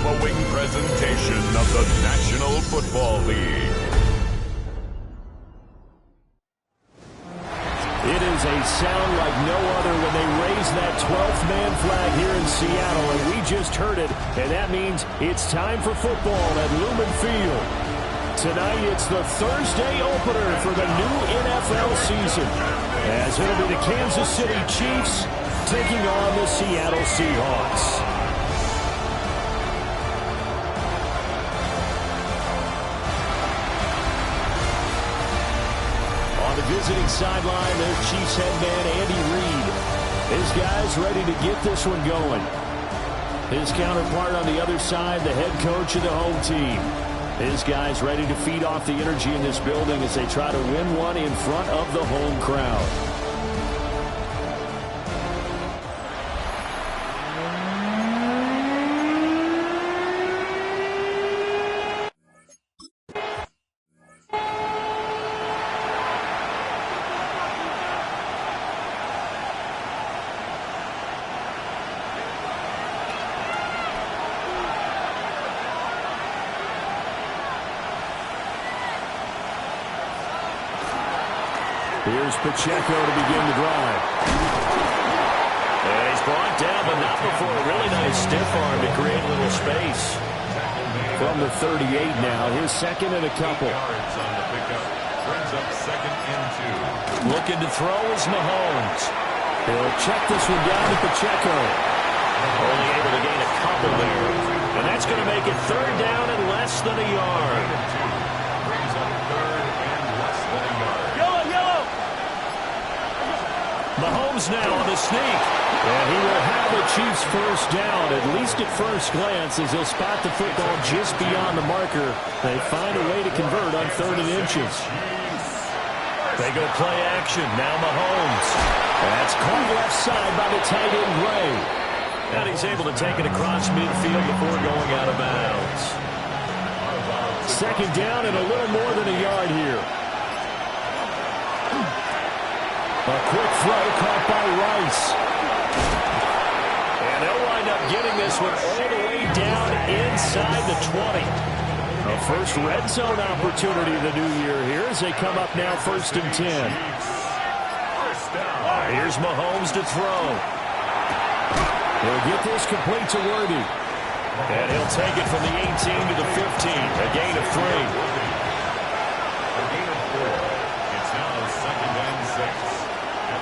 following presentation of the National Football League. It is a sound like no other when they raise that 12th man flag here in Seattle, and we just heard it, and that means it's time for football at Lumen Field. Tonight, it's the Thursday opener for the new NFL season, as it'll be the Kansas City Chiefs taking on the Seattle Seahawks. On the visiting sideline, there's Chiefs head man Andy Reid. His guys ready to get this one going. His counterpart on the other side, the head coach of the home team. His guys ready to feed off the energy in this building as they try to win one in front of the home crowd. Here's Pacheco to begin the drive. And he's brought down, but not before a really nice stiff arm to create a little space. From the 38 now, his second and a couple. Looking to throw is Mahomes. He'll check this one down to Pacheco. Only able to gain a couple there. And that's going to make it third down and less than a yard. Mahomes now on the sneak. And he will have the Chiefs first down, at least at first glance, as he'll spot the football just beyond the marker. They find a way to convert on 3rd and inches. They go play action. Now Mahomes. That's caught left side by the tight end Gray. And he's able to take it across midfield before going out of bounds. Second down and a little more than a yard here. A quick throw caught by Rice. And they'll wind up getting this one all the way down inside the 20. A first red zone opportunity of the new year here as they come up now 1st and 10. Here's Mahomes to throw. He'll get this complete to Worthy. And he'll take it from the 18 to the 15. A gain of 3.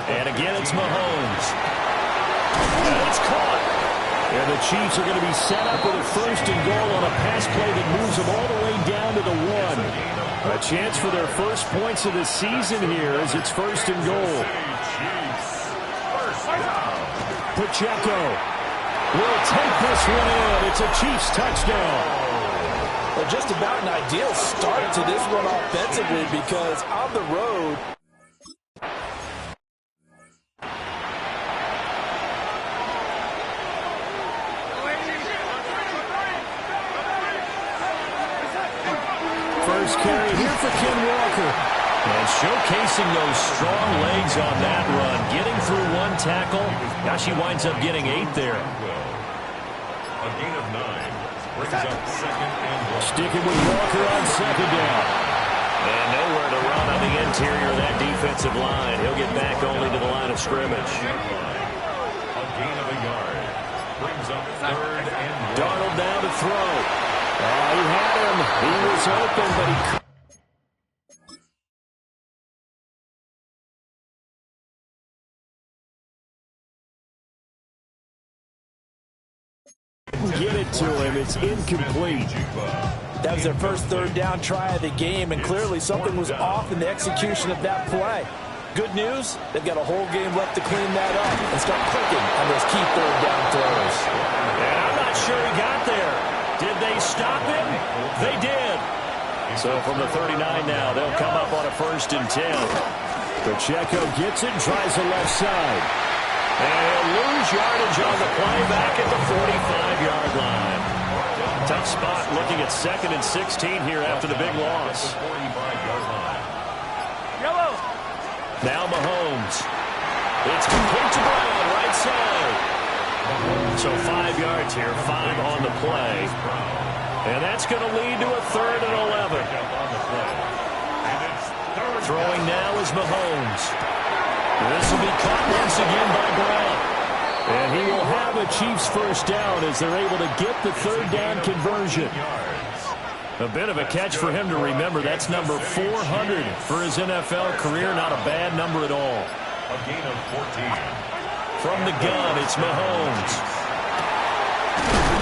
And again, it's Mahomes. And it's caught. And the Chiefs are going to be set up with a 1st and goal on a pass play that moves them all the way down to the 1. A chance for their first points of the season here as it's 1st and goal. Pacheco will take this one in. It's a Chiefs touchdown. Well, just about an ideal start to this one offensively because on the road, first carry here for Ken Walker. And showcasing those strong legs on that run. Getting through one tackle. Now she winds up getting 8 there. A gain of 9. Brings up 2nd and 1. Sticking with Walker on 2nd down. And nowhere to run on the interior of that defensive line. He'll get back only to the line of scrimmage. A gain of a yard. Brings up 3rd and 1. Darnold down to throw. Oh, he had him. He was open, but he couldn't get it to him. It's incomplete. that was their first 3rd down try of the game, and clearly something was off in the execution of that play. Good news, they've got a whole game left to clean that up and start clicking on those key 3rd down throws. And I'm not sure he got there. Did they stop him? They did. So from the 39 now, they'll come up on a 1st and 10. Pacheco gets it, tries the left side. And he'll lose yardage on the play back at the 45-yard line. Tough spot looking at 2nd and 16 here after the big loss. Now Mahomes. It's complete to Brown, right side. So 5 yards here, 5 on the play. And that's going to lead to a 3rd and 11. Throwing now is Mahomes. This will be caught once again by Brown. And he will have a Chiefs first down as they're able to get the 3rd down conversion. A bit of a catch for him to remember. That's number 400 for his NFL career. Not a bad number at all. A gain of 14. From the gun, it's Mahomes.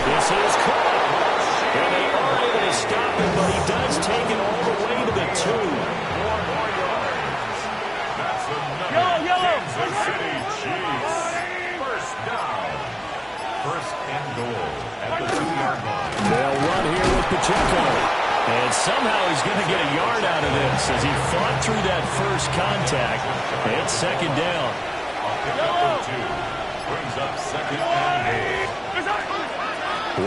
This is caught. And they are able to stop him, but he does take it all the way to the 2. 4 more yards. That's another Kansas City Chiefs. First down. First and goal at the 2-yard line. They'll run here with Pacheco. And somehow he's going to get a yard out of this as he fought through that first contact. It's 2nd down. Number 2 brings up 2nd and 8.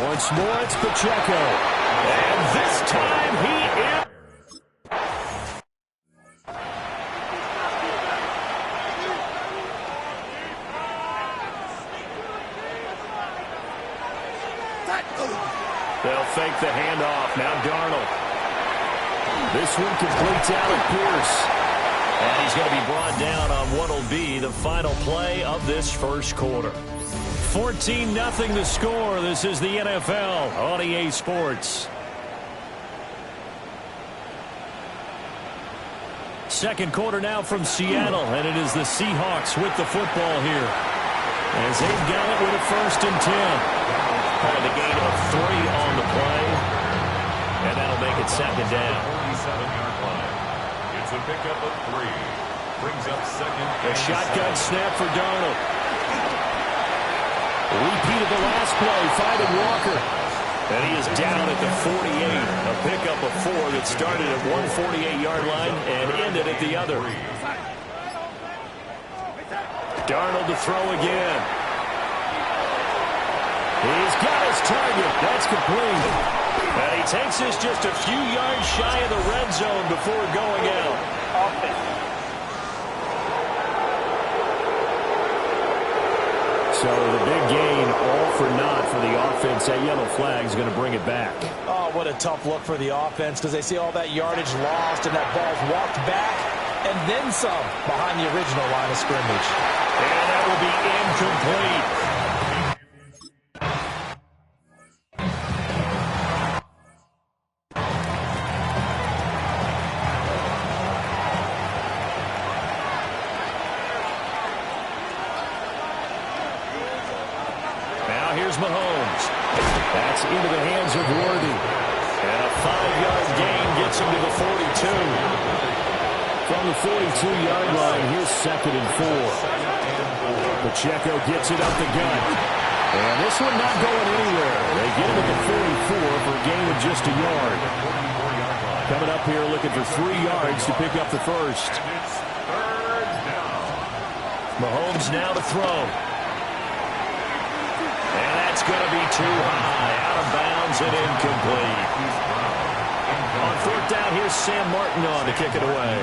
Once more, it's Pacheco. And this time he is. They'll fake the handoff. Now Darnold. This one completes out at Pierce. And he's going to be brought down on what will be the final play of this first quarter. 14-0 the score. This is the NFL on EA Sports. Second quarter now from Seattle, and it is the Seahawks with the football here. As they've got it with a 1st and 10. And a gain of 3 on the play. And that'll make it 2nd down. 47-yard line. It's a pickup of 3. Brings up 2nd. A shotgun snap for Darnold. Repeated the last play, finding Walker. And he is down at the 48. A pickup of 4 that started at 148-yard line and ended at the other. Darnold to throw again. He's got his target. That's complete. And he takes this just a few yards shy of the red zone before going out. So the big gain, all for naught for the offense. That yellow flag is going to bring it back. Oh, what a tough look for the offense because they see all that yardage lost and that ball's walked back and then some behind the original line of scrimmage. And that will be incomplete. Here's Mahomes. That's into the hands of Worthy. And a 5-yard gain gets him to the 42. From the 42-yard line, here's 2nd and 4. Pacheco gets it up the gut. And this one not going anywhere. They get him at the 44 for a gain of just a yard. Coming up here looking for 3 yards to pick up the first. Mahomes now to throw. It's going to be too high, out of bounds and incomplete. On 4th down, here's Sam Martin on to kick it away.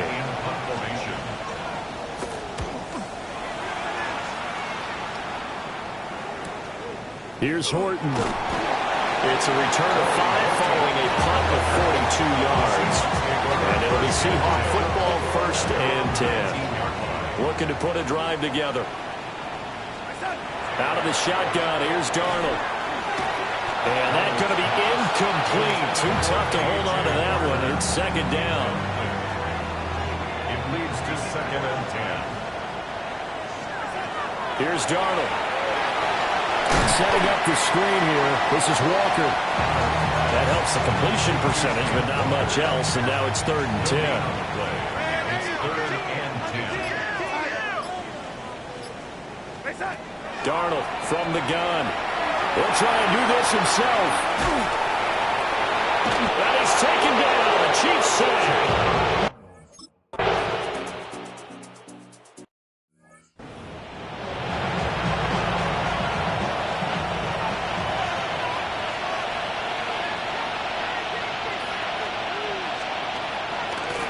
Here's Horton. It's a return of 5 following a punt of 42 yards. And it'll be Seahawk football 1st and 10. Looking to put a drive together. Out of the shotgun, here's Darnold. And that's going to be incomplete. Too tough to hold on to that one. It's 2nd down. It leads to 2nd and 10. Here's Darnold. Setting up the screen here. This is Walker. That helps the completion percentage, but not much else. And now it's 3rd and 10. It's 3rd and 10. Darnold from the gun. He'll try and do this himself. And he's taken down. The Chiefs sack.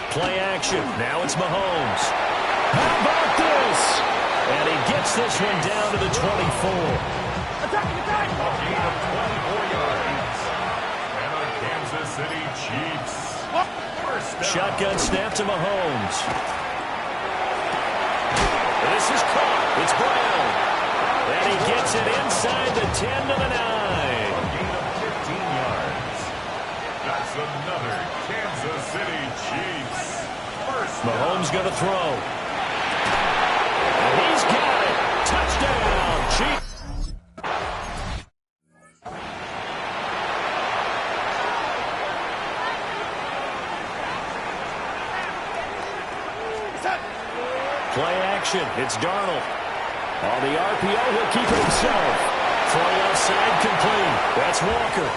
Play action. Now it's Mahomes. How about this? And he gets this one down to the 24. gain of 24 yards. And the Kansas City Chiefs. First down. Shotgun snap to Mahomes. This is caught. It's Brown. And he gets it inside the 10 to the 9. A gain of 15 yards. That's another Kansas City Chiefs. First down. Mahomes going to throw. And he's got it. Touchdown, Chiefs. Play action. It's Darnold. On the RPO, he'll keep it himself. Throw outside complete. That's Walker.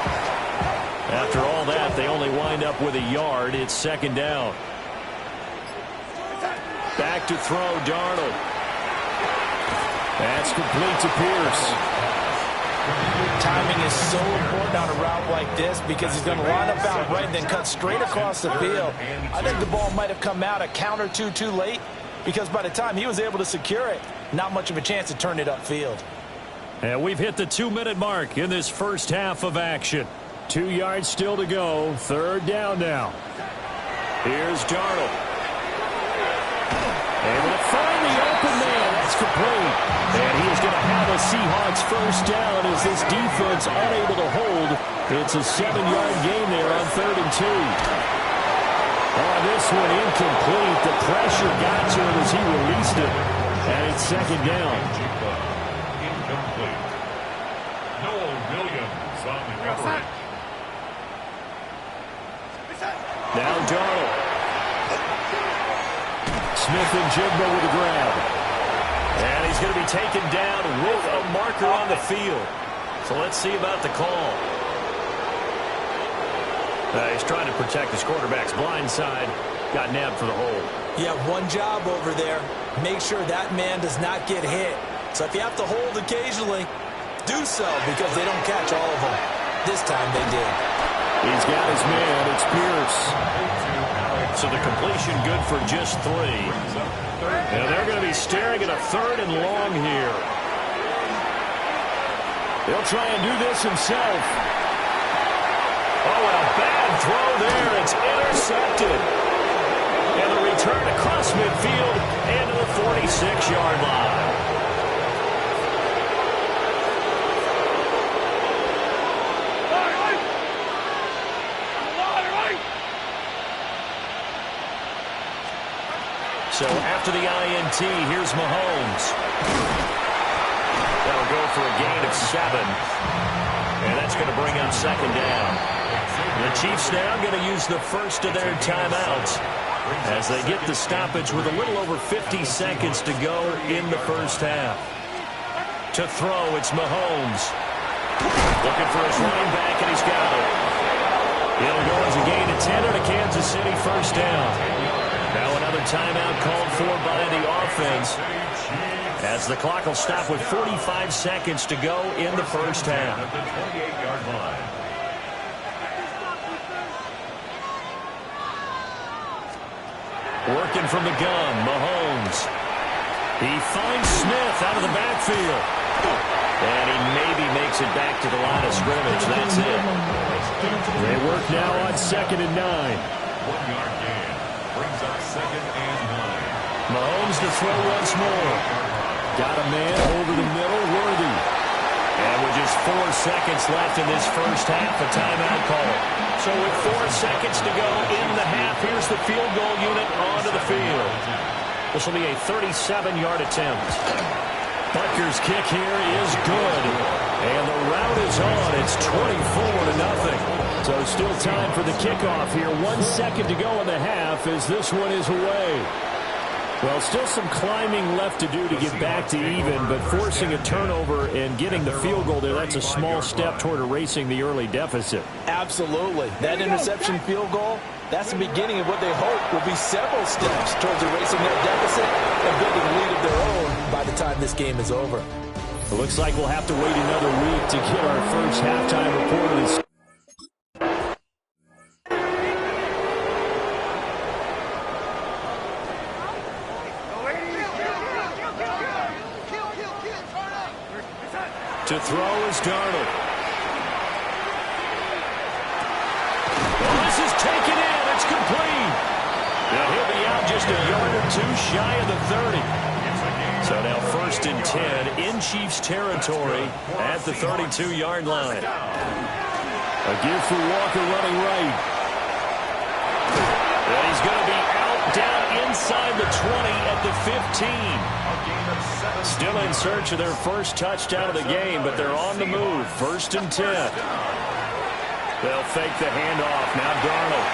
After all that, they only wind up with a yard. It's second down. Back to throw, Darnold. That's complete to Pierce. Timing is so important on a route like this because he's going to line up out right and then cut straight across the field. I think the ball might have come out a count or two too late because by the time he was able to secure it, not much of a chance to turn it upfield. And we've hit the 2-minute mark in this first half of action. 2 yards still to go. Third down now. Here's Darnold. Able to find the open man. That's complete. And he is going to have a Seahawks first down as this defense unable to hold. It's a 7-yard gain there on 3rd and 2. Oh, this one incomplete. The pressure got to him as he released it. And it's second down. Incomplete. Noel Williams on the coverage. Now Darnold. Smith and Jigba with a grab. And he's going to be taken down with a marker on the field. So let's see about the call. He's trying to protect his quarterback's blind side. Got nabbed for the hold. You have one job over there. Make sure that man does not get hit. So if you have to hold occasionally, do so because they don't catch all of them. This time they did. He's got his man. It's Pierce. So the completion good for just 3. And they're going to be staring at a 3rd and long here. He'll try and do this himself. Oh, and a bad throw there. It's intercepted. And the return across midfield into the 46-yard line. So after the INT, here's Mahomes. That'll go for a gain of 7. And that's going to bring up second down. The Chiefs now going to use the first of their timeouts as they get the stoppage with a little over 50 seconds to go in the first half. To throw, it's Mahomes. Looking for his running back, and he's got it. It'll go as a gain of 10 and a Kansas City first down. Now another timeout called for by the offense as the clock will stop with 45 seconds to go in the first half. At the 28-yard line. Working from the gun, Mahomes. He finds Smith out of the backfield. And he maybe makes it back to the line of scrimmage. That's it. They work now on 2nd and 9. 1-yard gain. Brings up 2nd and 9. Mahomes to throw once more. Got a man over the middle, Worthy. And with just 4 seconds left in this first half, a timeout call. So with 4 seconds to go in the half, here's the field goal unit onto the field. This will be a 37-yard attempt. Butker's kick here is good. And the route is on. It's 24-0. So still time for the kickoff here. 1 second to go in the half as this one is away. Well, still some climbing left to do to get back to even, but forcing a turnover and getting the field goal there, that's a small step toward erasing the early deficit. Absolutely. That interception field goal, that's the beginning of what they hope will be several steps towards erasing their deficit and building a lead of their own by the time this game is over. It looks like we'll have to wait another week to get our first halftime report of this. To throw is Darnold. Well, this is taken in. It's complete. Now he'll be out just a yard or two shy of the 30. So now 1st and 10 in Chiefs territory at the 32-yard line. A give for Walker running right. And he's going to be out down inside the 20 at the 15. Still in search of their first touchdown of the game, but they're on the move. 1st and 10. They'll fake the handoff. Now Darnold.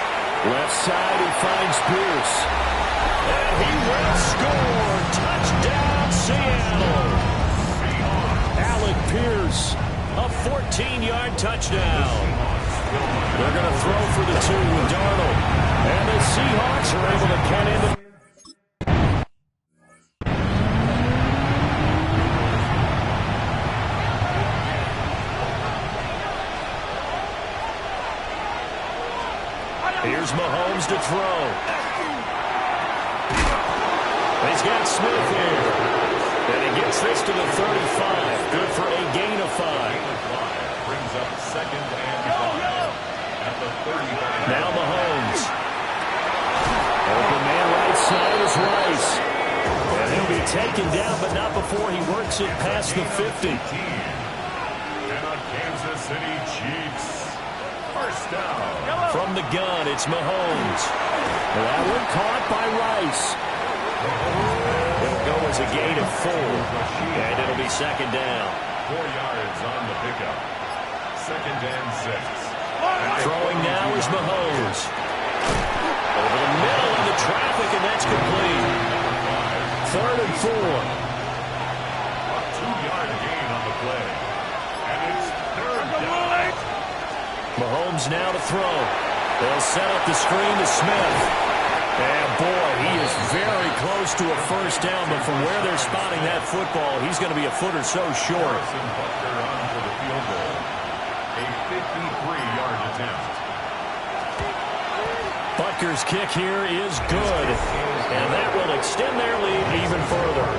Left side, he finds Pierce. And he will score. Touchdown, Seattle. Alec Pierce, a 14-yard touchdown. They're going to throw for the 2 with Darnold. And the Seahawks are able to cut into. Here's Mahomes to throw. He's got Smith here. And he gets this to the 35. Good for a gain of 5. Brings up 2nd and 5 at the 35. Now Mahomes. Open man right side is Rice. And he'll be taken down, but not before he works it past the 50. And on Kansas City Chiefs. 1st down. From the gun, it's Mahomes. That one caught by Rice. It'll go as a gain of 4. And it'll be 2nd down. 4 yards on the pickup. 2nd and 6. Throwing now is Mahomes. Over the middle of the traffic, and that's complete. 3rd and 4. A 2-yard gain on the play. And it's 3rd down. Mahomes now to throw. They'll set up the screen to Smith. And boy, he is very close to a 1st down, but from where they're spotting that football, he's going to be a foot or so short. Butker on for the field goal. A 53-yard attempt. Butker's kick here is good, and that will extend their lead even further.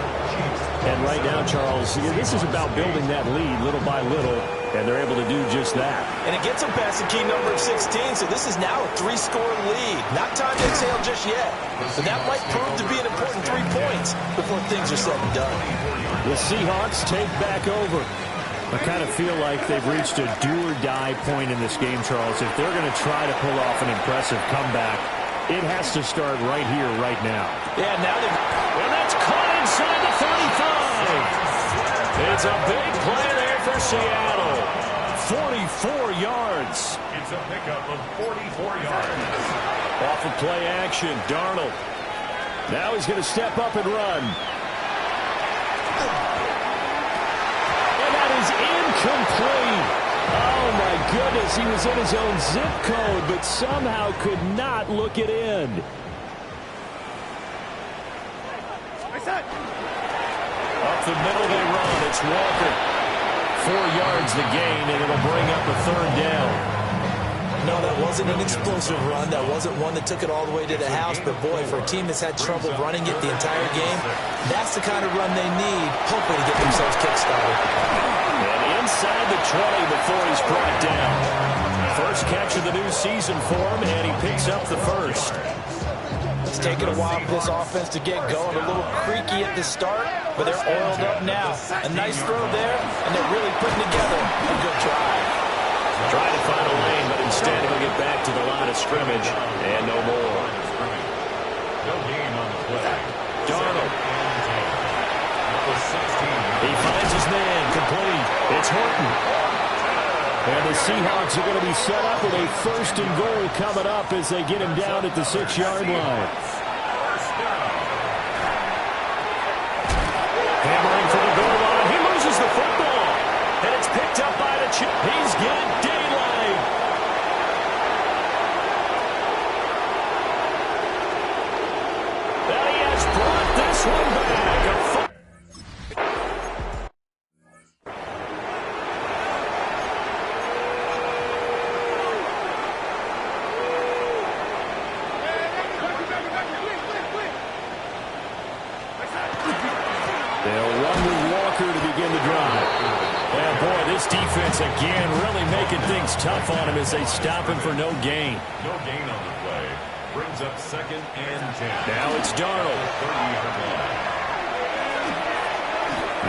And right now, Charles, this is about building that lead little by little, and they're able to do just that. And it gets them past the key number of 16, so this is now a 3-score lead. Not time to exhale just yet, but that might prove to be an important 3 points before things are said and done. The Seahawks take back over. I kind of feel like they've reached a do-or-die point in this game, Charles. If they're going to try to pull off an impressive comeback, it has to start right here, right now. Yeah, now they've... And that's caught inside the 35. It's a big play there for Seattle. 44 yards. It's a pickup of 44 yards. Off of play action, Darnold. Now he's going to step up and run. Incomplete. Oh, my goodness. He was in his own zip code, but somehow could not look it in. Up the middle they run. It's Walker. 4 yards the gain, and it'll bring up a 3rd down. No, that wasn't an explosive run. That wasn't one that took it all the way to the house. But, boy, for a team that's had trouble running it the entire game, that's the kind of run they need, hopefully to get themselves kick-started. And inside the 20 before he's brought down. First catch of the new season for him, and he picks up the 1st. It's taken a while for this offense to get going. A little creaky at the start, but they're oiled up now. A nice throw there, and they're really putting together a good drive. Trying to find a lane, but instead he'll get back to the line of scrimmage, and no more. No gain on the play. Darnold. He 16. finds his man, complete. It's Horton. And the Seahawks are going to be set up with a 1st and goal coming up as they get him down at the 6-yard line. Hammering for the goal line. He loses the football. And it's picked up by the Chiefs. He's got daylight. And he has brought this one back. They'll run with Walker to begin the drive. And boy, Defense again really making things tough on him as they stop him for no gain. No gain on the play. Brings up 2nd and 10. Now it's Darnold. 30-yard line.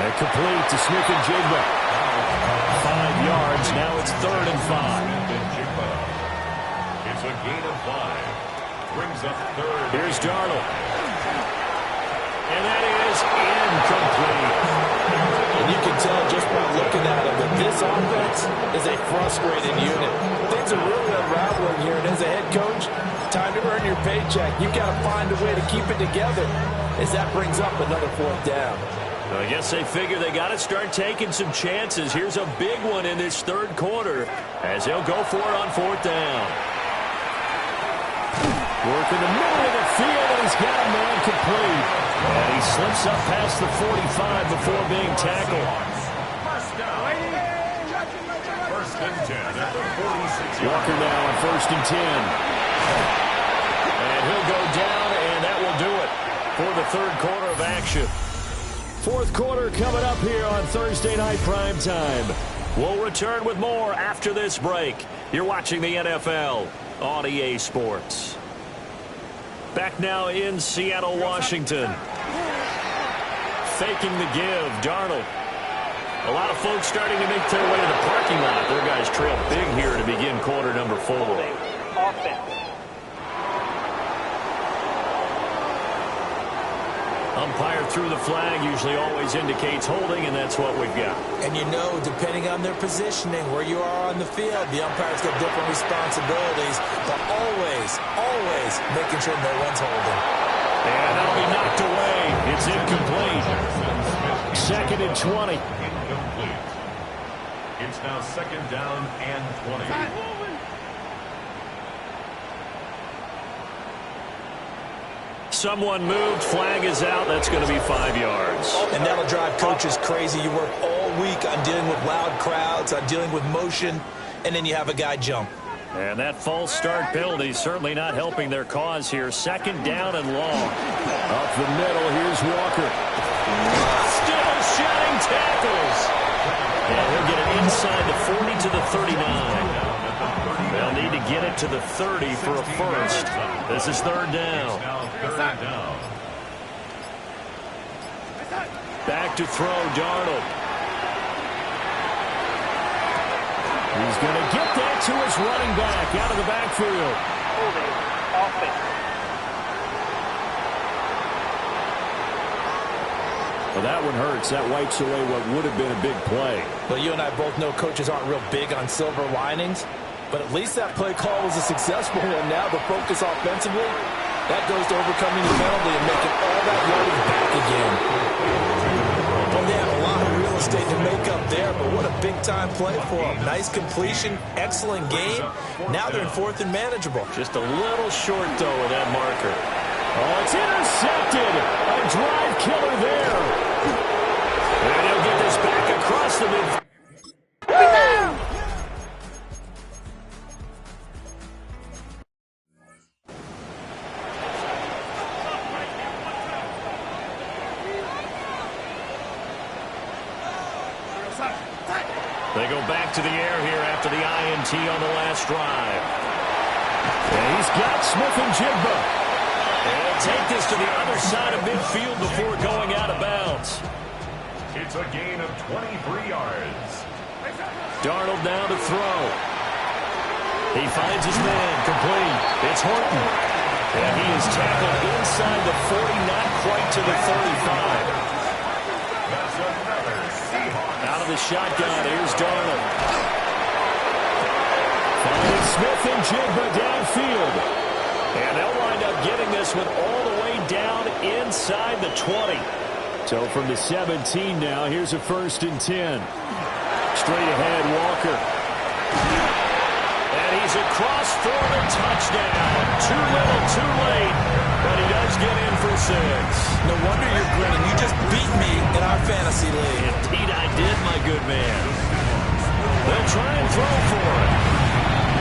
And complete to Smith-Njigba. 5 yards. Now it's 3rd and 5. Smith-Njigba. It's a gain of 5. Brings up 3rd. Here's Darnold. And that is incomplete. And you can tell just by looking at him that this offense is a frustrated unit. Things are really unraveling here, and as a head coach, time to earn your paycheck. You've got to find a way to keep it together as that brings up another 4th down. Well, I guess they figure they got to start taking some chances. Here's a big one in this 3rd quarter as they'll go for it on 4th down. Work in the middle of the field, and he's got a man complete. And he slips up past the 45 before being tackled. First down. 1st and 10 at the 46. Walker now on 1st and 10. And he'll go down, and that will do it for the 3rd quarter of action. 4th quarter coming up here on Thursday Night Prime Time. We'll return with more after this break. You're watching the NFL on EA Sports. Back now in Seattle, Washington. Faking the give, Darnold. A lot of folks starting to make their way to the parking lot. Their guys trail big here to begin quarter number 4. Offense. Umpire through the flag usually always indicates holding, and that's what we've got. And you know, depending on their positioning, where you are on the field, the umpire's got different responsibilities, but always making sure no one's holding. And that'll be knocked away. It's incomplete. 2nd and 20. Incomplete. It's now 2nd down and 20. Someone moved. Flag is out. That's going to be 5 yards. And that'll drive coaches crazy. You work all week on dealing with loud crowds, on dealing with motion, and then you have a guy jump. And that false start penalty certainly not helping their cause here. 2nd down and long. Up the middle, here's Walker. Still shedding tackles. And he'll get it inside the 40 to the 39. They'll need to get it to the 30 for a first. This is 3rd down. Back to throw, Darnold. He's going to get that to his running back out of the backfield. Holding. Offense. Well, that one hurts. That wipes away what would have been a big play. Well, you and I both know coaches aren't real big on silver linings, but at least that play call was a successful one. Now the focus offensively, that goes to overcoming the penalty and making all that yardage back again. Well, they have a lot of real estate to make up there, but what a big-time play for them. Nice completion, excellent game. Now they're in 4th and manageable. Just a little short, though, of that marker. Oh, it's intercepted. A drive killer there. And he'll get this back across the midfield. They go back to the air here after the INT on the last drive. And he's got Smith-Njigba. And he'll take this to the other side of midfield before going out of bounds. It's a gain of 23 yards. Darnold now to throw. He finds his man, complete. It's Horton. And he is tackled inside the 40, not quite to the 35. That's another Seahawk. Out of the shotgun, here's Darnold. Finding Smith-Njigba downfield. And they'll wind up getting this one all the way down inside the 20. So from the 17 now, here's a 1st and 10. Straight ahead, Walker. And he's across for the touchdown. Too little, too late. But he does get in for 6. No wonder you're grinning. You just beat me in our fantasy league. Indeed I did, my good man. They'll try and throw for it.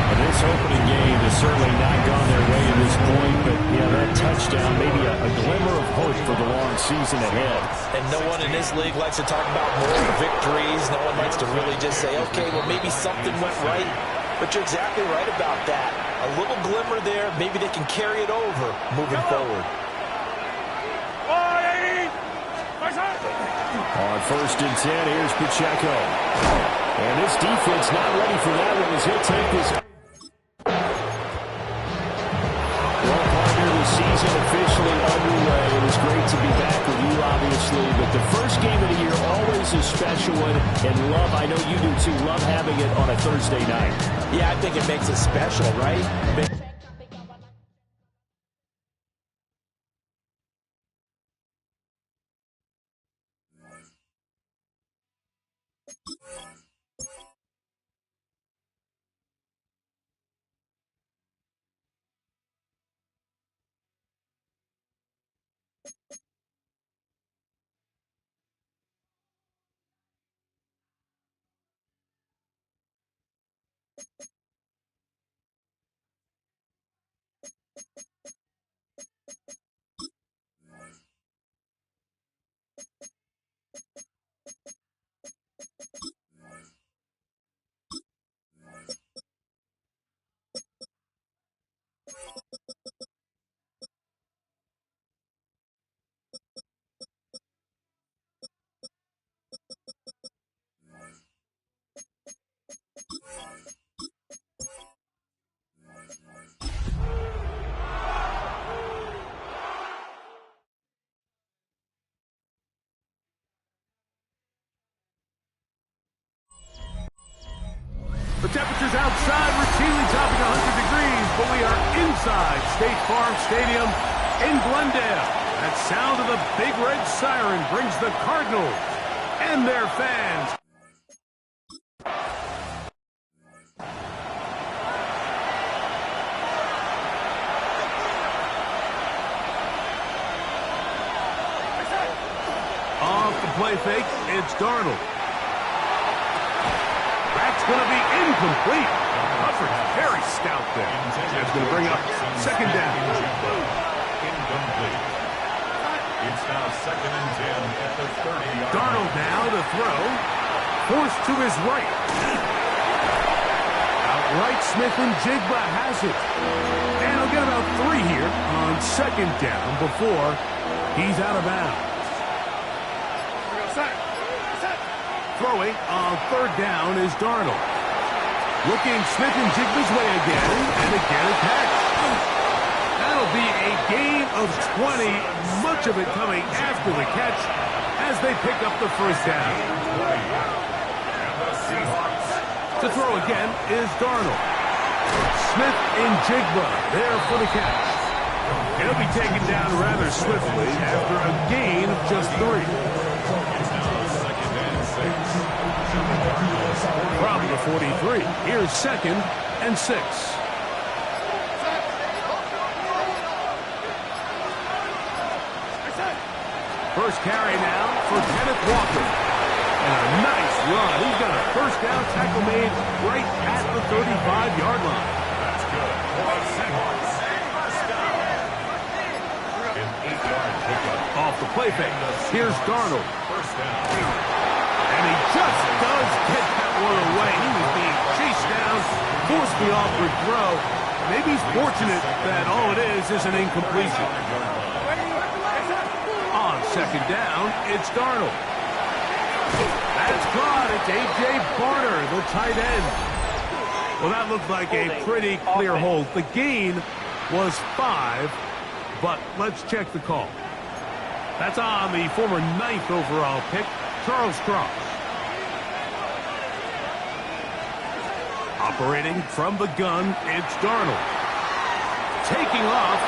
Well, this opening game has certainly not gone their way at this point, but yeah, that touchdown, maybe a glimmer of hope for the long season ahead. And no one in this league likes to talk about more victories. No one likes to really just say, okay, well, maybe something went right. But you're exactly right about that. A little glimmer there. Maybe they can carry it over moving forward. On 1st and 10, here's Pacheco. And this defense not ready for that one as he'll take this. Well, partner, the season officially underway. It was great to be back with you, obviously, but the first game of the year always a special one. And love, I know you do too, love having it on a Thursday night. Yeah, I think it makes it special, right? The temperatures outside routinely topping 100 degrees, but we are inside State Farm Stadium in Glendale. That sound of the big red siren brings the Cardinals and their fans. Off the play fake, it's Darnold. That's going to be incomplete. Coverage very stout there. That's going to bring up 2nd down. Incomplete. It's now 2nd and 10 at the 30-yard line. Darnold now to throw. Forced to his right. Outright, Smith and Jigba has it. And he'll get about 3 here on 2nd down before he's out of bounds. Throwing on 3rd down is Darnold. Looking Smith and Jigba's way again, and again a catch. That'll be a gain of 20, much of it coming after the catch as they pick up the 1st down. And the Seahawks. To throw again is Darnold. Smith and Jigba there for the catch. He'll be taken down rather swiftly after a gain of just 3. From the 43, here's 2nd and 6. First carry now for Kenneth Walker. And a nice run. He's got a 1st down tackle made right at the 35-yard line. That's good. For the Seahawks. 1st down. An 8-yard pickup. Off the play fake. Here's Darnold. 1st down. And he just does get that one away. He was being chased down, forced the awkward throw. Maybe he's fortunate that all it is an incompletion. On 2nd down, it's Darnold. That's caught. It's A.J. Barner, the tight end. Well, that looked like a pretty clear hold. The gain was 5, but let's check the call. That's on the former 9th overall pick, Charles Cross. Operating from the gun, it's Darnold. Taking off.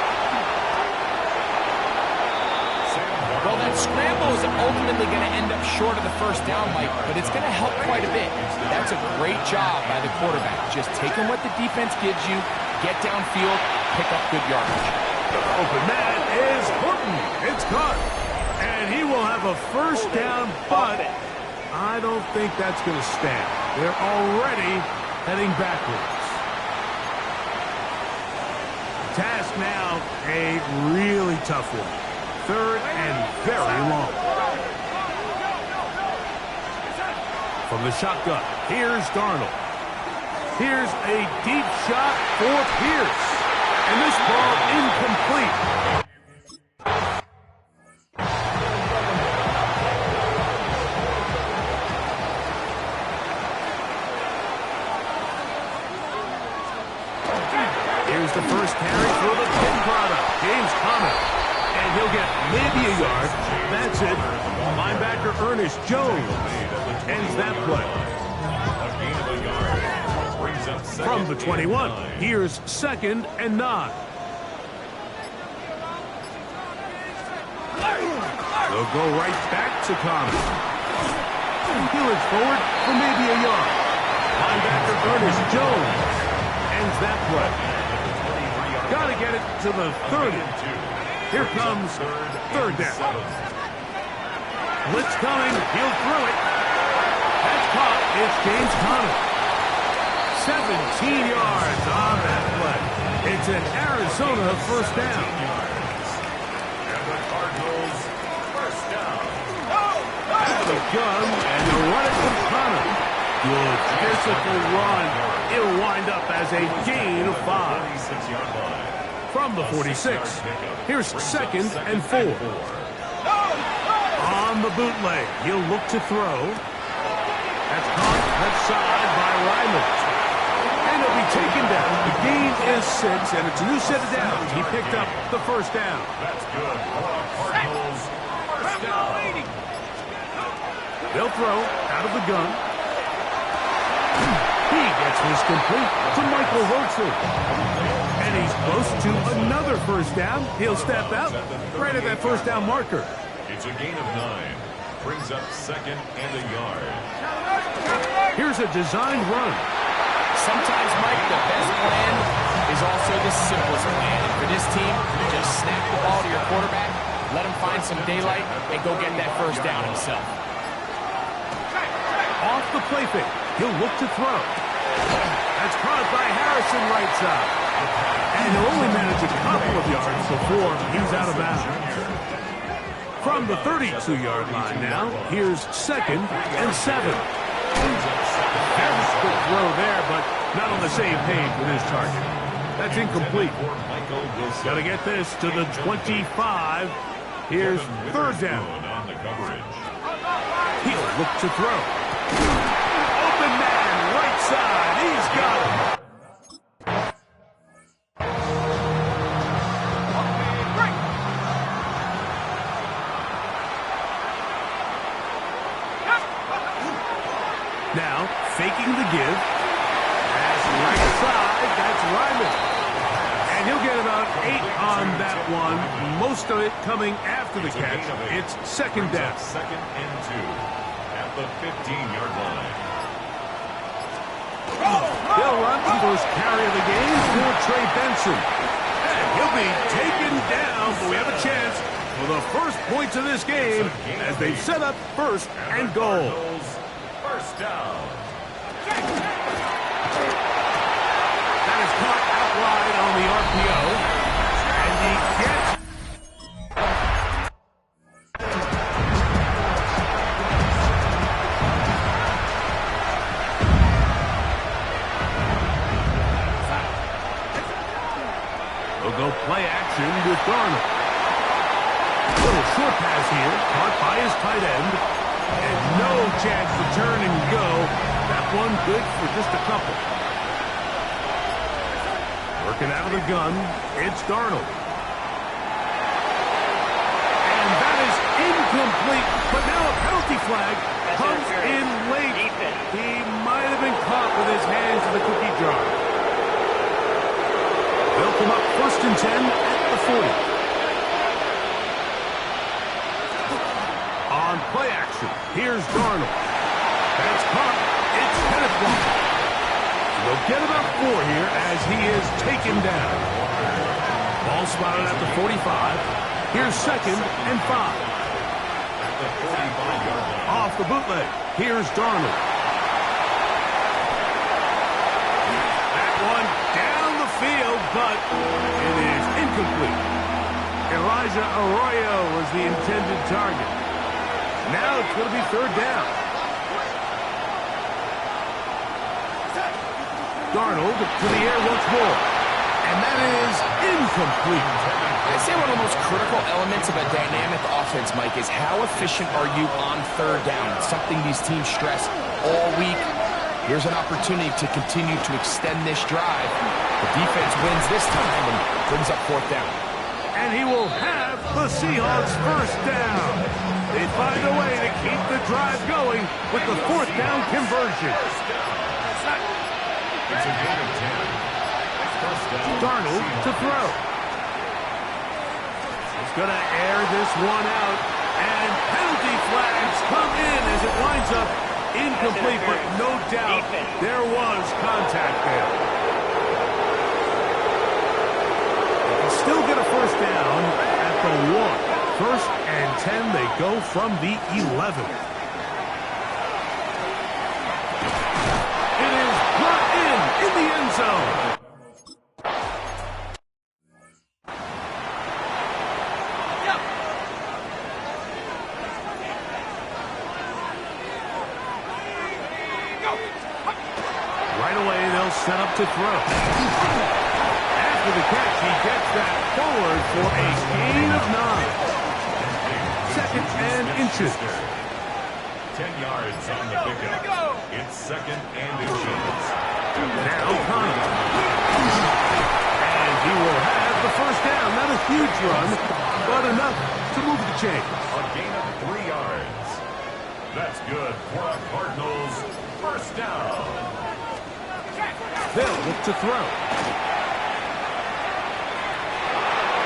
Well, that scramble is ultimately going to end up short of the 1st down, Mike, but it's going to help quite a bit. That's a great job by the quarterback. Just taking what the defense gives you, get downfield, pick up good yardage. Open man is Horton. It's caught. And he will have a 1st down, but I don't think that's going to stand. They're already heading backwards. Task now, a really tough one. third and very long. From the shotgun, here's Darnold. Here's a deep shot for Pierce. And this ball incomplete. Here's the first carry for the pin product, James Conner. And he'll get maybe a yard. That's it. Linebacker Ernest Jones ends that play. From the 21, here's 2nd and 9. They'll go right back to Conner. He'll it forward for maybe a yard. Linebacker Ernest Jones ends that play. Got to get it to the 30. Here comes 3rd down. Blitz coming. He'll throw it. That's caught. It's James Conner. 17 yards on that play. It's an Arizona first down. And the Cardinals first down. Out of the gun, and they'll run it from Conner. Good physical run. It'll wind up as a gain of 5. 46-yard line. From the 46, here's 2nd and 4. On the bootleg, he'll look to throw. That's caught left side by Ryman. And he'll be taken down. The gain is 6, and it's a new set of downs. He picked up the first down. That's good for the Cardinals. First down. They'll throw out of the gun. He gets this complete to Michael Wilson. And he's close to another first down. He'll step out right at that first down marker. It's a gain of 9. Brings up 2nd and a yard. Here's a designed run. Sometimes, Mike, the best plan is also the simplest plan. And for this team, just snap the ball to your quarterback, let him find some daylight, and go get that first down himself. Off the play fake. He'll look to throw. That's caught by Harrison right side. And he'll only manage a couple of yards before he's out of bounds. From the 32-yard line now, here's 2nd and 7. Harris could throw there, but not on the same page with his target. That's incomplete. Got to get this to the 25. Here's 3rd down. On the coverage. He'll look to throw. Open man, right side. He's got him. Now, faking the give. Pass right side. That's Ryman. And he'll get about 8 on that one. Most of it coming after the catch. It's 2nd down. 2nd and 2 at the 15-yard line. They'll run the first carry of the game for Trey Benson. And he'll be taken down, but we have a chance for the first points of this game as they set up 1st and goal. First down. That is caught out wide on the RPO. And he gets... They'll go play action with Darnold. Little short pass here, caught by his tight end. And no chance to turn and go. That one good for just a couple. Working out of the gun, it's Darnold. And that is incomplete. But now a penalty flag comes in late. He might have been caught with his hands in the cookie jar. They'll come up 1st and 10 at the 40. On play action, here's Darnold. That's caught. It's Hennepin. We'll get about 4 here as he is taken down. Ball spotted at the 45. Here's 2nd and 5. At the 45-yard line. Off the bootleg, here's Darnold. That one down the field, but it is incomplete. Elijah Arroyo was the intended target. Now it's going to be third down. Darnold to the air once more. And that is incomplete. I'd say one of the most critical elements of a dynamic offense, Mike, is how efficient are you on third down? It's something these teams stress all week. Here's an opportunity to continue to extend this drive. The defense wins this time and brings up fourth down. And he will have the Seahawks first down. They find a way to keep the drive going with the fourth down conversion. It's a gain of 10. First down. Darnold to throw. He's going to air this one out. And penalty flags come in as it winds up incomplete, but no doubt there was contact there. They can still get a first down at the 1. First and 10, they go from the 11. It is brought in the end zone. Set up to throw. After the catch, he gets that forward for a gain of 9. Second and inches. 10 yards on the pickup. It's second and inches. Now Connor. And he will have the first down. Not a huge run, but enough to move the chains. A gain of 3 yards. That's good for a Cardinals first down. They'll look to throw.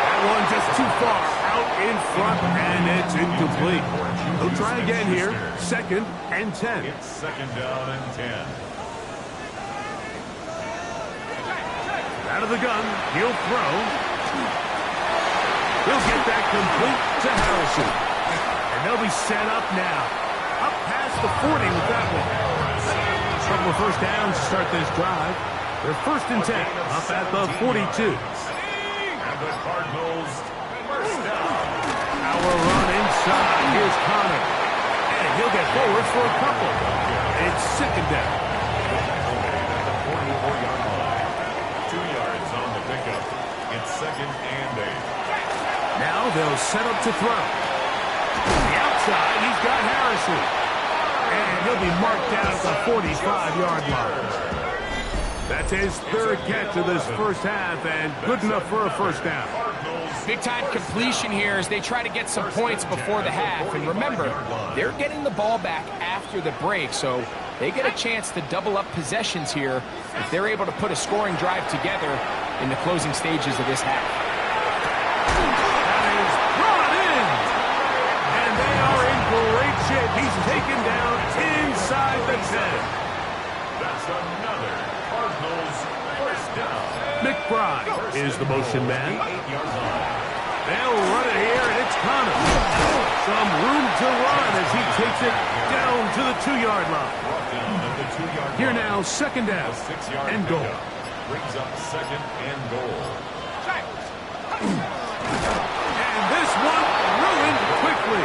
That one just too far out in front, and it's incomplete. They'll try again here. Second and 10. It's second down and 10. Out of the gun, he'll throw. He'll get that complete to Harrison. And they'll be set up now. Up past the 40 with that one. Couple of first downs to start this drive. They're first and 10, up at the 42. And the Cardinals first down. Our run inside. Here's Connor. And he'll get forward for a couple. It's second down. At the 44-yard line. 2 yards on the pickup. It's second and 8. Now they'll set up to throw. On the outside, he's got Harrison. And he'll be marked down at the 45-yard line. That's his third catch of this first half, and good enough for a first down. Big-time completion here as they try to get some points before the half. And remember, they're getting the ball back after the break, so they get a chance to double up possessions here if they're able to put a scoring drive together in the closing stages of this half. That is brought in, and they are in great shape. He's taken down inside the 10. That's another Cardinals first down. McBride is the motion man. 8-yard line. They'll run it here, and it's Connor. Some room to run as he takes it down to the 2-yard line. Brought down at the 2-yard line. Here now, second down, 6-yard and goal. Brings up second and goal. And this one ruined quickly.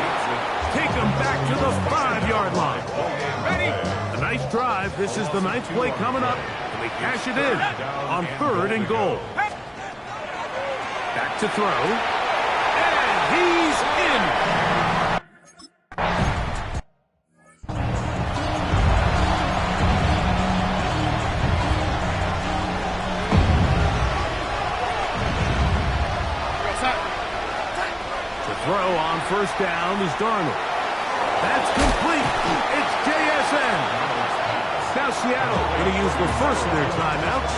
Take them back to the 5-yard line. A nice drive. This is the 9th play coming up. And they cash it in on 3rd and goal. Back to throw. And he's in. Throw on first down is Darnold. That's complete. It's JSN. Now Seattle going to use the first of their timeouts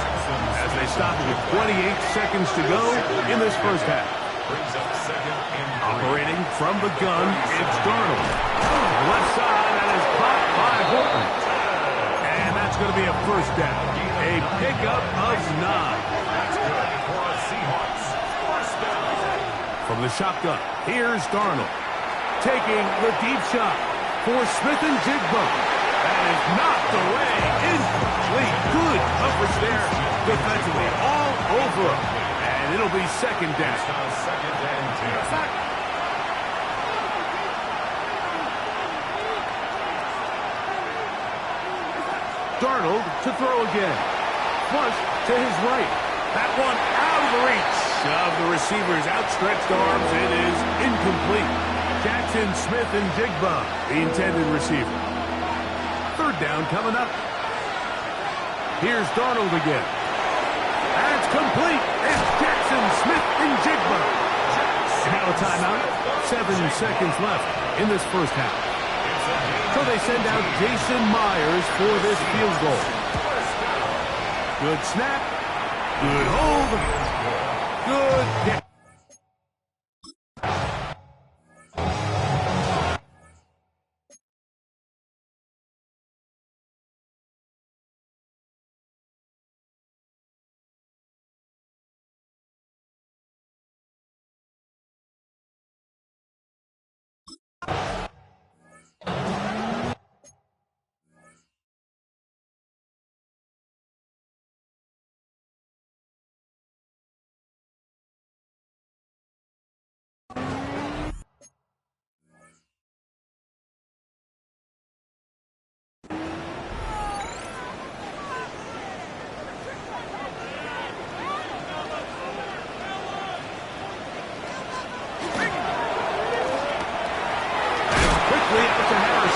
as they stop with 28 seconds to go in this first half. Operating from the gun, it's Darnold. Left side, that is caught by Horton. And that's going to be a first down. A pickup of 9. That's good for a Seahawks first down. From the shotgun, here's Darnold. Taking the deep shot for Smith and Jigba. That is knocked away. Incomplete. Good coverage there defensively all over him. And And it'll be second down. It's now second and 10. Darnold to throw again. Flush to his right. That one out of the reach of the receiver's outstretched arms. It is incomplete. Jackson, Smith, and Jigba, the intended receiver. Third down coming up. Here's Darnold again. That's complete. It's Jackson, Smith, and Jigba. And now a timeout. 7 seconds left in this first half. So they send out Jason Myers for this field goal. Good snap. Good hold. Good kick.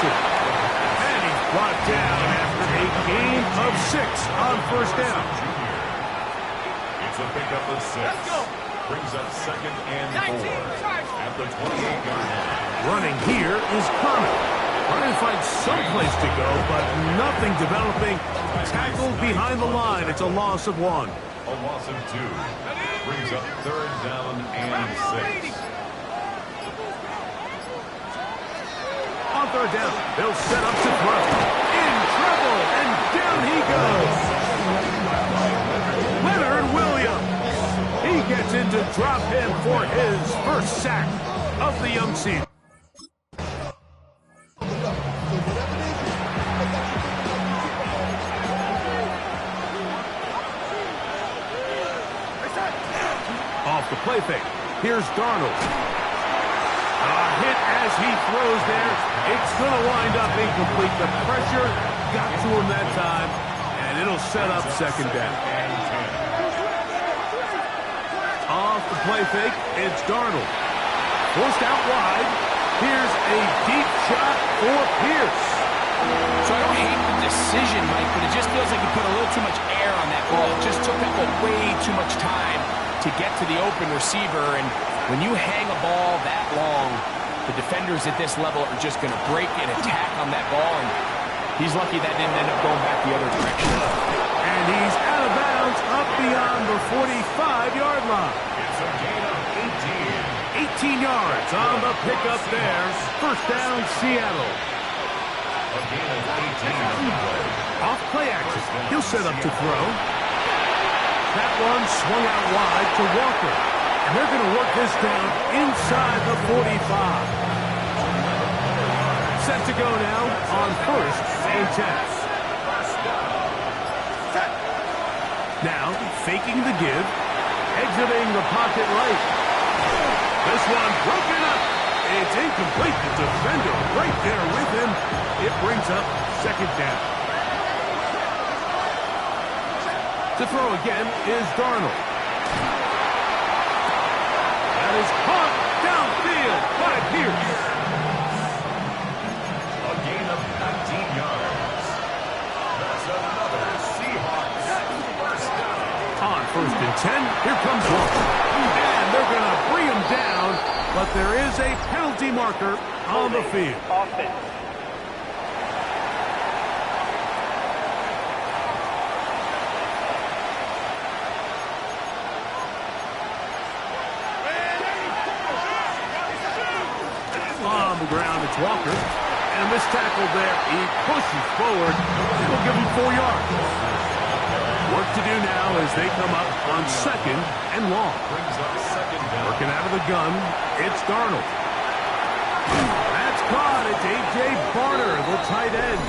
And he's brought down after a gain of 6 on first down. It's a pickup of 6. Brings up second and 4 at the 28-yard line. Running here is Connor. Trying to find some place to go, but nothing developing. Tackled behind the line. It's a loss of 1. A loss of 2. Brings up third down and 6. On third down, they'll set up to throw. In trouble, and down he goes. Leonard Williams. He gets in to drop him for his first sack of the young season. Off the play fake. Here's Darnold. A hit as he throws there. It's going to wind up incomplete. The pressure got to him that time, and it'll set up second down. Off the play fake, it's Darnold. Forced out wide. Here's a deep shot for Pierce. So I don't hate the decision, Mike, but it just feels like he put a little too much air on that ball. It just took up way too much time to get to the open receiver, and when you hang a ball that long, the defenders at this level are just going to break and attack on that ball, and he's lucky that didn't end up going back the other direction. And he's out of bounds up beyond the 45-yard line. It's a gain of 18 yards on the pickup there. First down, Seattle. A gain of 18 on the play. Off play action. He'll set up to throw. That one swung out wide to Walker. And they're going to work this down inside the 45. Set to go now on first and 10. Now, faking the give, exiting the pocket right. This one broken up. It's incomplete. The defender right there with him. It brings up second down. To throw again is Darnold. That is caught downfield by Pierce. A gain of 19 yards. That's another Seahawks first down. On first and 10, here comes Walker. And they're going to bring him down, but there is a penalty marker on the field. Offense. On the ground, it's Walker. And this tackle there, he pushes forward. It'll give him 4 yards. Work to do now as they come up on second and long. Brings up second down. Working out of the gun, it's Darnold. That's caught. It's A.J. Barner, the tight end.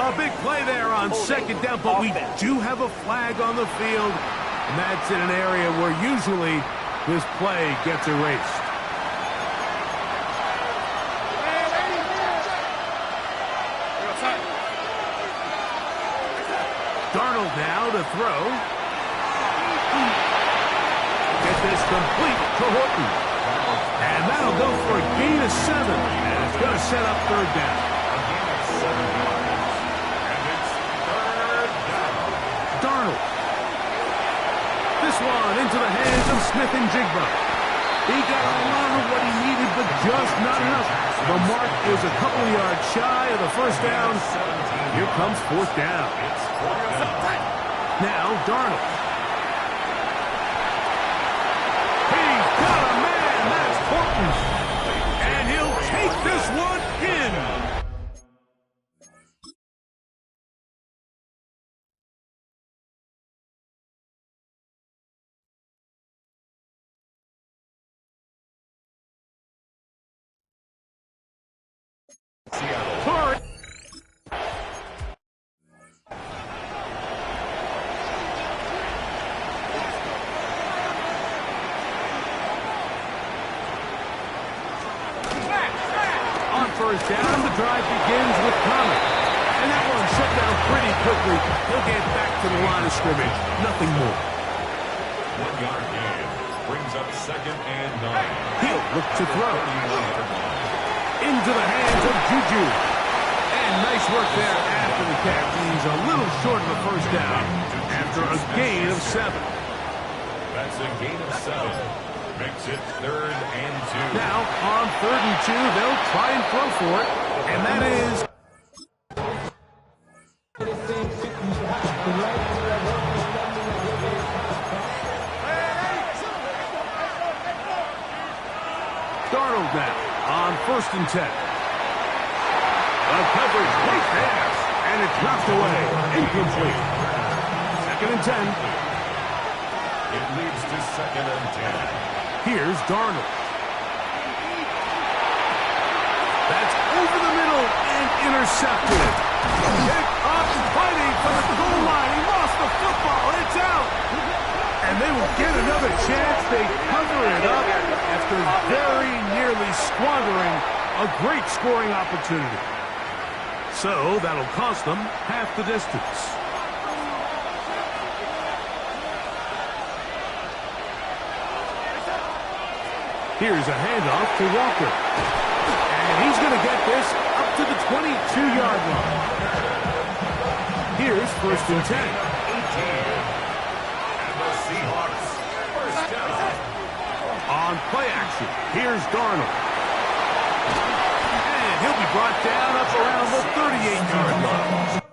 A big play there on second down, but we do have a flag on the field. And that's in an area where usually this play gets erased. Darnold now to throw. Get this complete to Horton. And that'll go for a gain of 7. And it's going to set up third down. A gain of 7 yards. And it's third down. Darnold. This one into the hands of Smith and Jigba. He got a lot of what he needed, but just not enough. The mark is a couple of yards shy of the first down. Here comes fourth down. It's fourth down. Now, Darnold. He's got a man. That's Horton. And he'll take this one in. Seattle. Torrey. On first down, the drive begins with Connor. And that one shut down pretty quickly. He'll get back to the line of scrimmage. Nothing more. 1 yard gain. Brings up second and 9. He'll look to throw. Into the hands of Juju. And nice work there after the catch. He's a little short of the first down after a gain of 7. That's a gain of 7. Makes it third and 2. Now, on 3rd and 2, they'll try and throw for it. And that is... Darnold now on 1st and 10. The coverage right there. And it's knocked away. Incomplete. 2nd and 10. It leads to second and 10. Here's Darnold. That's over the middle and intercepted. Pick up fighting for the goal line. He lost the football. It's out. And they will get another chance. They cover it up after very nearly squandering a great scoring opportunity. So that'll cost them half the distance. Here's a handoff to Walker. And he's going to get this up to the 22-yard line. Here's 1st and 10. 18. And the Seahawks first down. On play action, here's Darnold. And he'll be brought down up around the 38-yard line.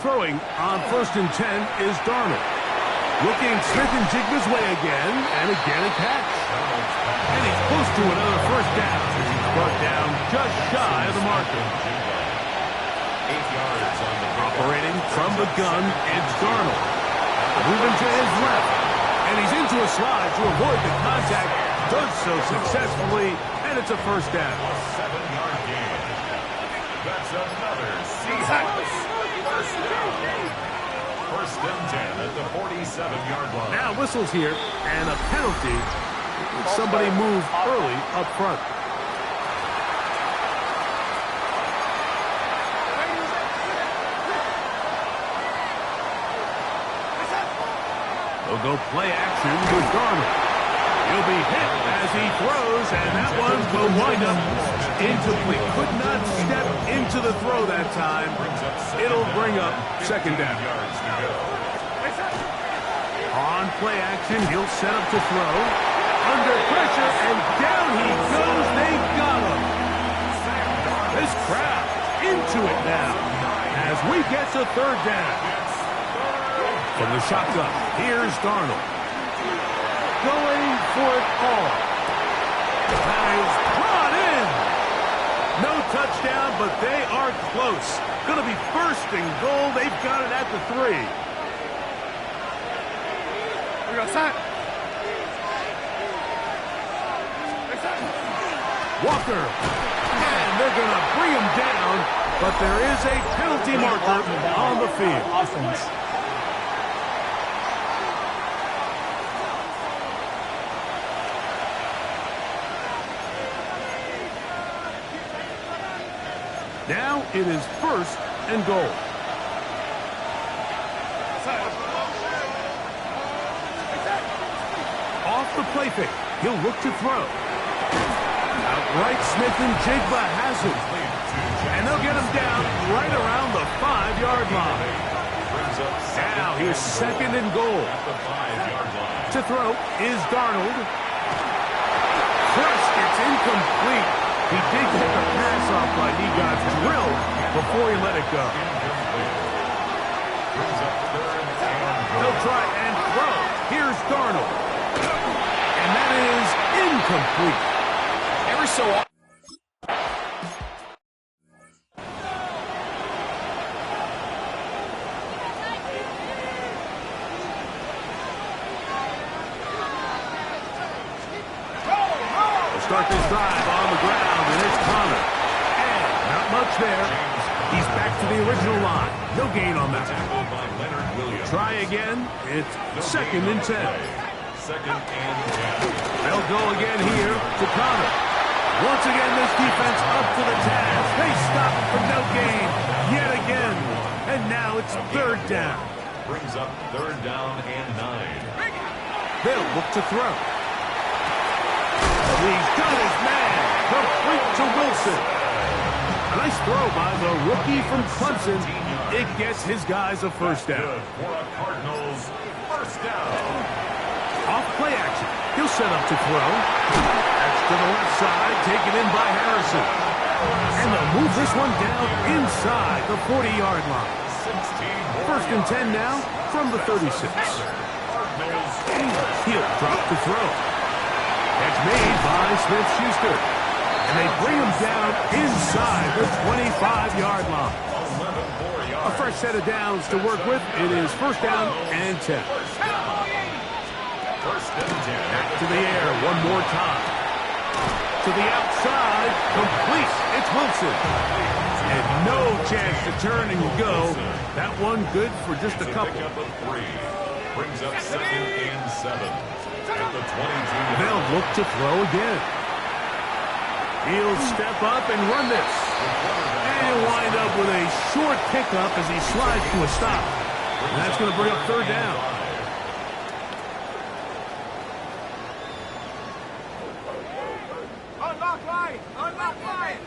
Throwing on 1st and 10 is Darnold. Looking Smith and Jigba's way again, and again a catch. And he's close to another first down. He's brought down just shy of the marker. 8 yards on the Operating from the gun, it's Darnold. Moving to his left, and he's into a slide to avoid the contact. Does so successfully, and it's a first down. A 7-yard gain. That's another Seahawks first down. 1st and 10 at the 47-yard line. Now whistles here, and a penalty. Somebody moved early up front. They'll go play action with Darnold. He'll be hit as he throws, and that one will wind up incomplete. Could not step into the throw that time. It'll bring up second down. On play action, he'll set up to throw. Under pressure, and down he goes. They got him. This crowd into it now as we get to third down. From the shotgun, here's Darnold. Going for it all. That is brought in. No touchdown, but they are close. Going to be 1st and goal. They've got it at the 3. Walker. And they're going to bring him down, but there is a penalty marker on the field. Offense. Now it is first and goal. Off the play fake. He'll look to throw. Outright Smith and Jigba has it. And they'll get him down right around the 5-yard line. Now here's second and goal. To throw is Darnold. Crushed, it's incomplete. He did get the pass off, but he got drilled before he let it go. They'll try and throw. Here's Darnold. And that is incomplete. Every so often. Start this drive on the ground, and it's Connor. And not much there. He's back to the original line. No gain on that. Try again. It's second and 10. Second and 10. They'll go again here to Connor. Once again, this defense up to the task. They stop for no gain yet again. And now it's third down. Brings up third down and 9. They'll look to throw. He's got his man. Complete to Wilson. A nice throw by the rookie from Clemson. It gets his guys a first down. Good for a Cardinals first down. Off play action. He'll set up to throw. That's to the left side, taken in by Harrison. And they'll move this one down inside the 40-yard line. First and 10 now from the 36. He'll drop to throw. Catch made by Smith-Schuster. And they bring him down inside the 25-yard line. A fresh set of downs to work with. It is first down and 10. Back to the air one more time. To the outside. Complete. It's Wilson. And no chance to turn and go. That one good for just a couple. Brings up second and 7. At the 22. They'll look to throw again. He'll step up and run this. And he'll wind up with a short pickup as he slides to a stop. And that's going to bring up third down. Unlock line! Unlock line!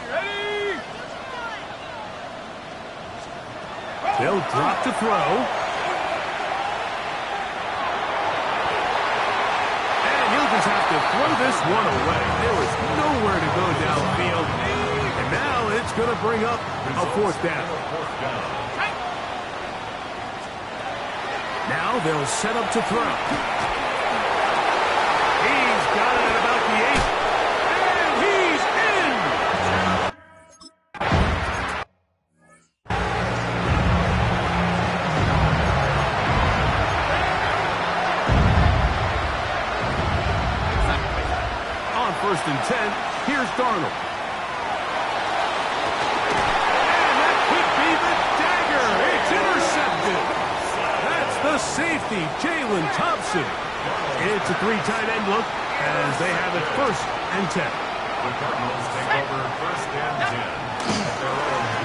Ready! They'll drop to throw. Have to throw this one away. There was nowhere to go downfield. And now it's going to bring up a fourth down. Now they'll set up to throw. He's got it at about the 8. And he's in! First and 10, here's Darnold. And that could be the dagger. It's intercepted. That's the safety, Jalen Thompson. It's a 3-tight end look as they have it first and 10. The Cardinals take over first and 10.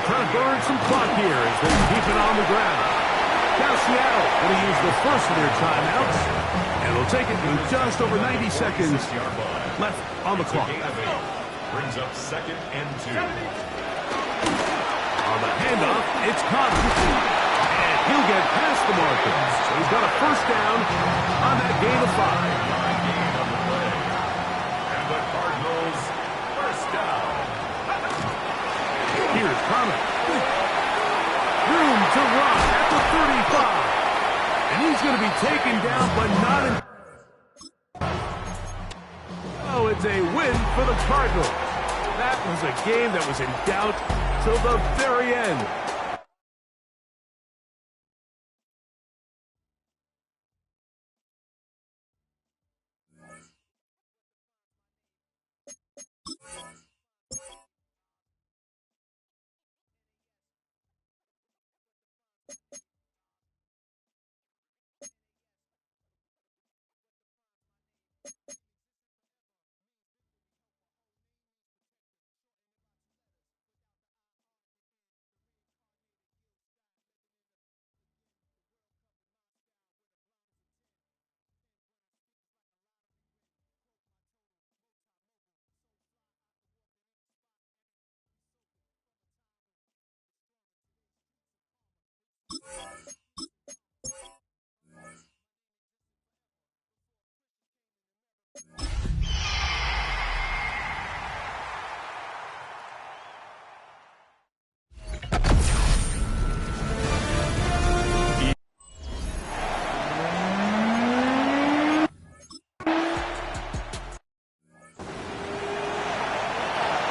Trying to burn some clock here as they keep it on the ground. Now Seattle going to use the first of their timeouts. And they'll take it in just over 90 seconds left on the clock. Brings up second and 2. On the handoff, it's Connor. And he'll get past the marker. So he's got a first down on that gain of 5. And the Cardinals first down. Here's Connor. Room to run at the 35. And he's going to be taken down, but not in. Oh, it's a win for the Cardinals. That was a game that was in doubt till the very end.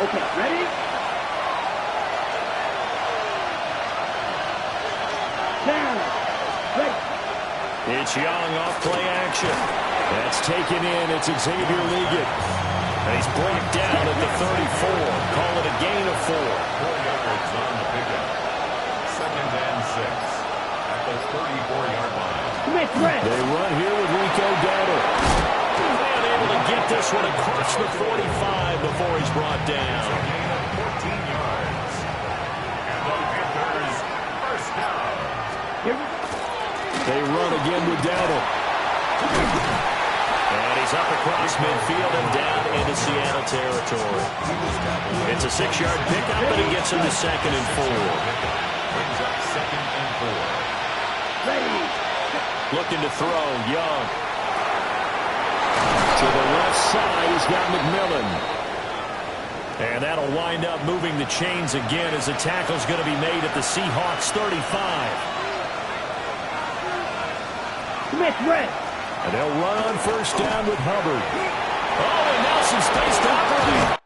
Okay, ready? Down. Ready. It's Young off play action. That's taken in. It's Xavier Liggett. And he's brought down at the 34. Call it a gain of 4. 4 yards on the pickup. 2nd and 6 at the 34-yard line. They run here with Rico Dowdle. And able to get this one across the 45 before he's brought down. A gain of 14 yards. And the Panthers first down. They run again with Dowdle. And he's up across midfield and down into Seattle territory. It's a 6-yard pickup, and he gets him to 2nd and 4. Brings up 2nd and 4. Looking to throw, Young. To the left side, he's got McMillan. And that'll wind up moving the chains again as the tackle's going to be made at the Seahawks 35. And they'll run on first down with Hubbard. Oh, and Nelson stays to operate.